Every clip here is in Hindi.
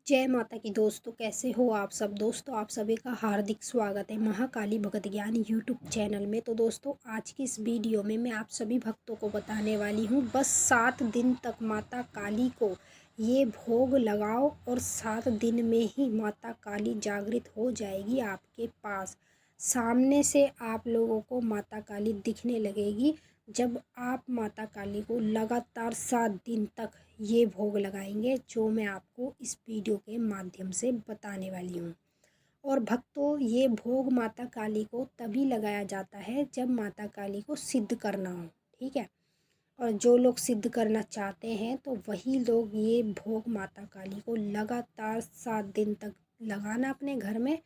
जय माता की दोस्तों, कैसे हो आप सब। दोस्तों आप सभी का हार्दिक स्वागत है महाकाली भगत ज्ञान यूट्यूब चैनल में। तो दोस्तों आज की इस वीडियो में मैं आप सभी भक्तों को बताने वाली हूँ, बस 7 दिन तक माता काली को ये भोग लगाओ और 7 दिन में ही माता काली जागृत हो जाएगी आपके पास। सामने से आप लोगों को माता काली दिखने लगेगी जब आप माता काली को लगातार 7 दिन तक ये भोग लगाएंगे, जो मैं आपको इस वीडियो के माध्यम से बताने वाली हूँ। और भक्तों, ये भोग माता काली को तभी लगाया जाता है जब माता काली को सिद्ध करना हो, ठीक है। और जो लोग सिद्ध करना चाहते हैं तो वही लोग ये भोग माता काली को लगातार 7 दिन तक लगाना अपने घर में।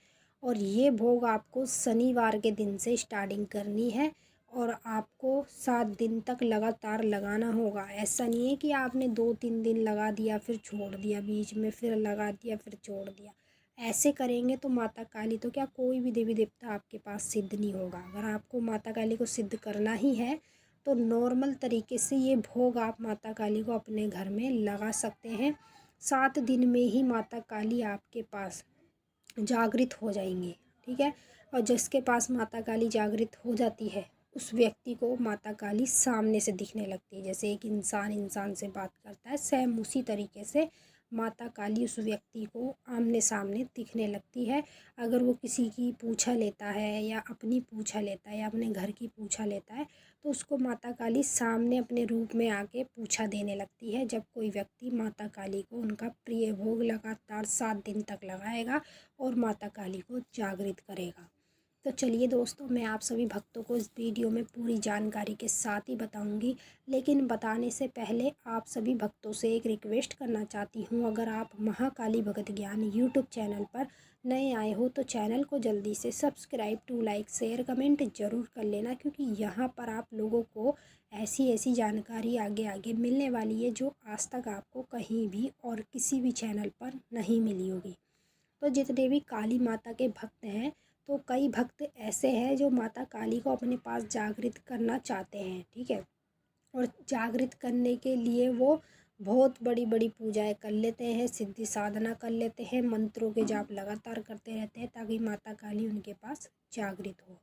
और ये भोग आपको शनिवार के दिन से स्टार्टिंग करनी है और आपको 7 दिन तक लगातार लगाना होगा। ऐसा नहीं है कि आपने 2-3 दिन लगा दिया फिर छोड़ दिया, बीच में फिर लगा दिया फिर छोड़ दिया। ऐसे करेंगे तो माता काली तो क्या, कोई भी देवी देवता आपके पास सिद्ध नहीं होगा। अगर आपको माता काली को सिद्ध करना ही है तो नॉर्मल तरीके से ये भोग आप माता काली को अपने घर में लगा सकते हैं। 7 दिन में ही माता काली आपके पास जागृत हो जाएंगे, ठीक है। और जिसके पास माता काली जागृत हो जाती है उस व्यक्ति को माता काली सामने से दिखने लगती है। जैसे एक इंसान इंसान से बात करता है, सेम उसी तरीके से माता काली उस व्यक्ति को आमने सामने दिखने लगती है। अगर वो किसी की पूछा लेता है या अपनी पूछा लेता है या अपने घर की पूछा लेता है तो उसको माता काली सामने अपने रूप में आके पूछा देने लगती है। जब कोई व्यक्ति माता काली को उनका प्रिय भोग लगातार 7 दिन तक लगाएगा और माता काली को जागृत करेगा। तो चलिए दोस्तों, मैं आप सभी भक्तों को इस वीडियो में पूरी जानकारी के साथ ही बताऊंगी। लेकिन बताने से पहले आप सभी भक्तों से एक रिक्वेस्ट करना चाहती हूँ, अगर आप महाकाली भगत ज्ञान यूट्यूब चैनल पर नए आए हो तो चैनल को जल्दी से सब्सक्राइब टू लाइक शेयर कमेंट ज़रूर कर लेना, क्योंकि यहाँ पर आप लोगों को ऐसी ऐसी जानकारी आगे आगे मिलने वाली है जो आज तक आपको कहीं भी और किसी भी चैनल पर नहीं मिली होगी। तो जितने भी काली माता के भक्त हैं, तो कई भक्त ऐसे हैं जो माता काली को अपने पास जागृत करना चाहते हैं, ठीक है। और जागृत करने के लिए वो बहुत बड़ी बड़ी पूजाएं कर लेते हैं, सिद्धि साधना कर लेते हैं, मंत्रों के जाप लगातार करते रहते हैं ताकि माता काली उनके पास जागृत हो।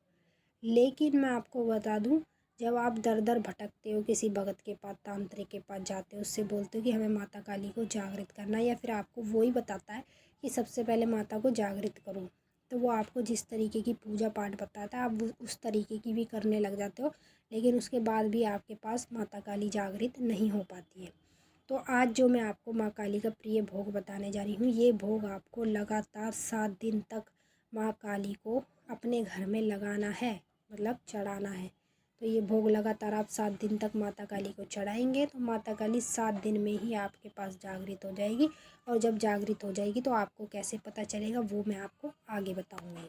लेकिन मैं आपको बता दूं, जब आप दर दर भटकते हो, किसी भगत के पास तांत्रिक के पास जाते हो, उससे बोलते हो कि हमें माता काली को जागृत करना है, या फिर आपको वही बताता है कि सबसे पहले माता को जागृत करो, तो वो आपको जिस तरीके की पूजा पाठ बताता है आप उस तरीके की भी करने लग जाते हो। लेकिन उसके बाद भी आपके पास माता काली जागृत नहीं हो पाती है। तो आज जो मैं आपको माँ काली का प्रिय भोग बताने जा रही हूँ, ये भोग आपको लगातार 7 दिन तक माँ काली को अपने घर में लगाना है, मतलब चढ़ाना है। तो ये भोग लगातार आप 7 दिन तक माता काली को चढ़ाएंगे तो माता काली 7 दिन में ही आपके पास जागृत हो जाएगी। और जब जागृत हो जाएगी तो आपको कैसे पता चलेगा वो मैं आपको आगे बताऊँगी।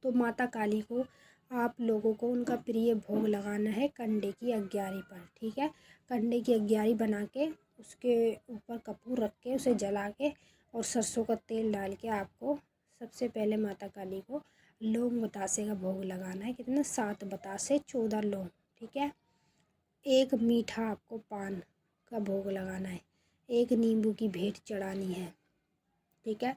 तो माता काली को आप लोगों को उनका प्रिय भोग लगाना है कंडे की अग्यारी पर, ठीक है। कंडे की अग्यारी बना के उसके ऊपर कपूर रख के उसे जला के और सरसों का तेल डाल के आपको सबसे पहले माता काली को लौंग बतासे का भोग लगाना है। कितना, 7 बतासे 14 लौंग, ठीक है। एक मीठा आपको पान का भोग लगाना है, एक नींबू की भेंट चढ़ानी है, ठीक है।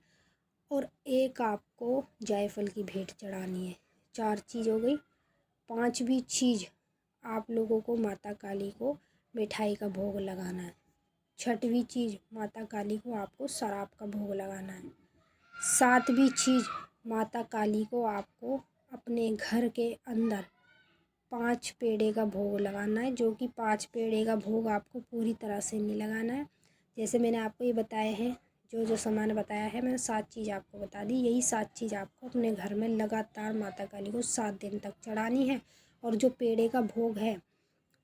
और एक आपको जायफल की भेंट चढ़ानी है। 4 चीज़ हो गई। 5वीं चीज़ आप लोगों को माता काली को मिठाई का भोग लगाना है। 6वीं चीज़ माता काली को आपको शराब का भोग लगाना है। 7वीं चीज़ माता काली को आपको अपने घर के अंदर 5 पेड़े का भोग लगाना है, जो कि 5 पेड़े का भोग आपको पूरी तरह से नहीं लगाना है। जैसे मैंने आपको ये बताए हैं, जो जो सामान बताया है मैंने 7 चीज़ आपको बता दी, यही 7 चीज़ आपको अपने घर में लगातार माता काली को 7 दिन तक चढ़ानी है। और जो पेड़े का भोग है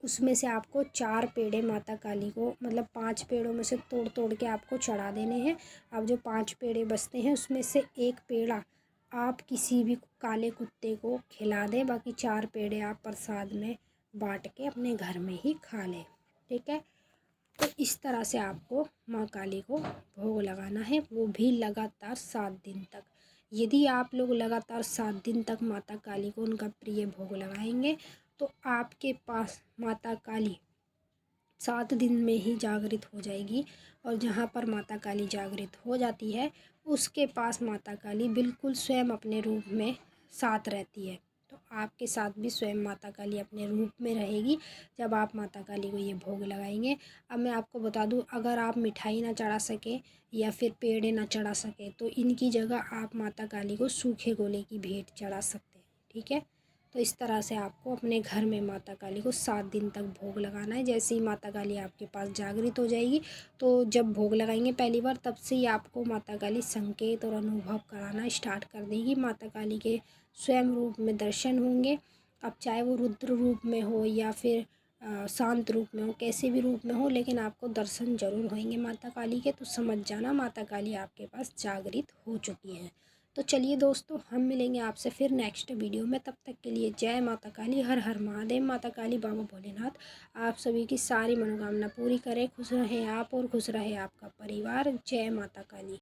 उसमें से आपको 4 पेड़े माता काली को, मतलब 5 पेड़ों में से तोड़ तोड़ के आपको चढ़ा देने हैं। अब जो 5 पेड़े बचते हैं उसमें से एक पेड़ा आप किसी भी काले कुत्ते को खिला दें, बाकी 4 पेड़े आप प्रसाद में बांट के अपने घर में ही खा लें, ठीक है। तो इस तरह से आपको माँ काली को भोग लगाना है, वो भी लगातार 7 दिन तक। यदि आप लोग लगातार 7 दिन तक माता काली को उनका प्रिय भोग लगाएंगे तो आपके पास माता काली 7 दिन में ही जागृत हो जाएगी। और जहाँ पर माता काली जागृत हो जाती है उसके पास माता काली बिल्कुल स्वयं अपने रूप में साथ रहती है। तो आपके साथ भी स्वयं माता काली अपने रूप में रहेगी जब आप माता काली को ये भोग लगाएंगे। अब मैं आपको बता दूं, अगर आप मिठाई ना चढ़ा सके या फिर पेड़े ना चढ़ा सके तो इनकी जगह आप माता काली को सूखे गोले की भेंट चढ़ा सकते हैं। ठीक है, तो इस तरह से आपको अपने घर में माता काली को 7 दिन तक भोग लगाना है। जैसे ही माता काली आपके पास जागृत हो जाएगी तो जब भोग लगाएंगे पहली बार, तब से ही आपको माता काली संकेत और अनुभव कराना स्टार्ट कर देगी। माता काली के स्वयं रूप में दर्शन होंगे। अब चाहे वो रुद्र रूप में हो या फिर शांत रूप में हो, कैसे भी रूप में हो, लेकिन आपको दर्शन जरूर होंगे माता काली के। तो समझ जाना माता काली आपके पास जागृत हो चुकी हैं। तो चलिए दोस्तों, हम मिलेंगे आपसे फिर नेक्स्ट वीडियो में। तब तक के लिए जय माता काली, हर हर महादेव। माता काली बाबा भोलेनाथ आप सभी की सारी मनोकामना पूरी करें। खुश रहें आप और खुश रहे आपका परिवार। जय माता काली।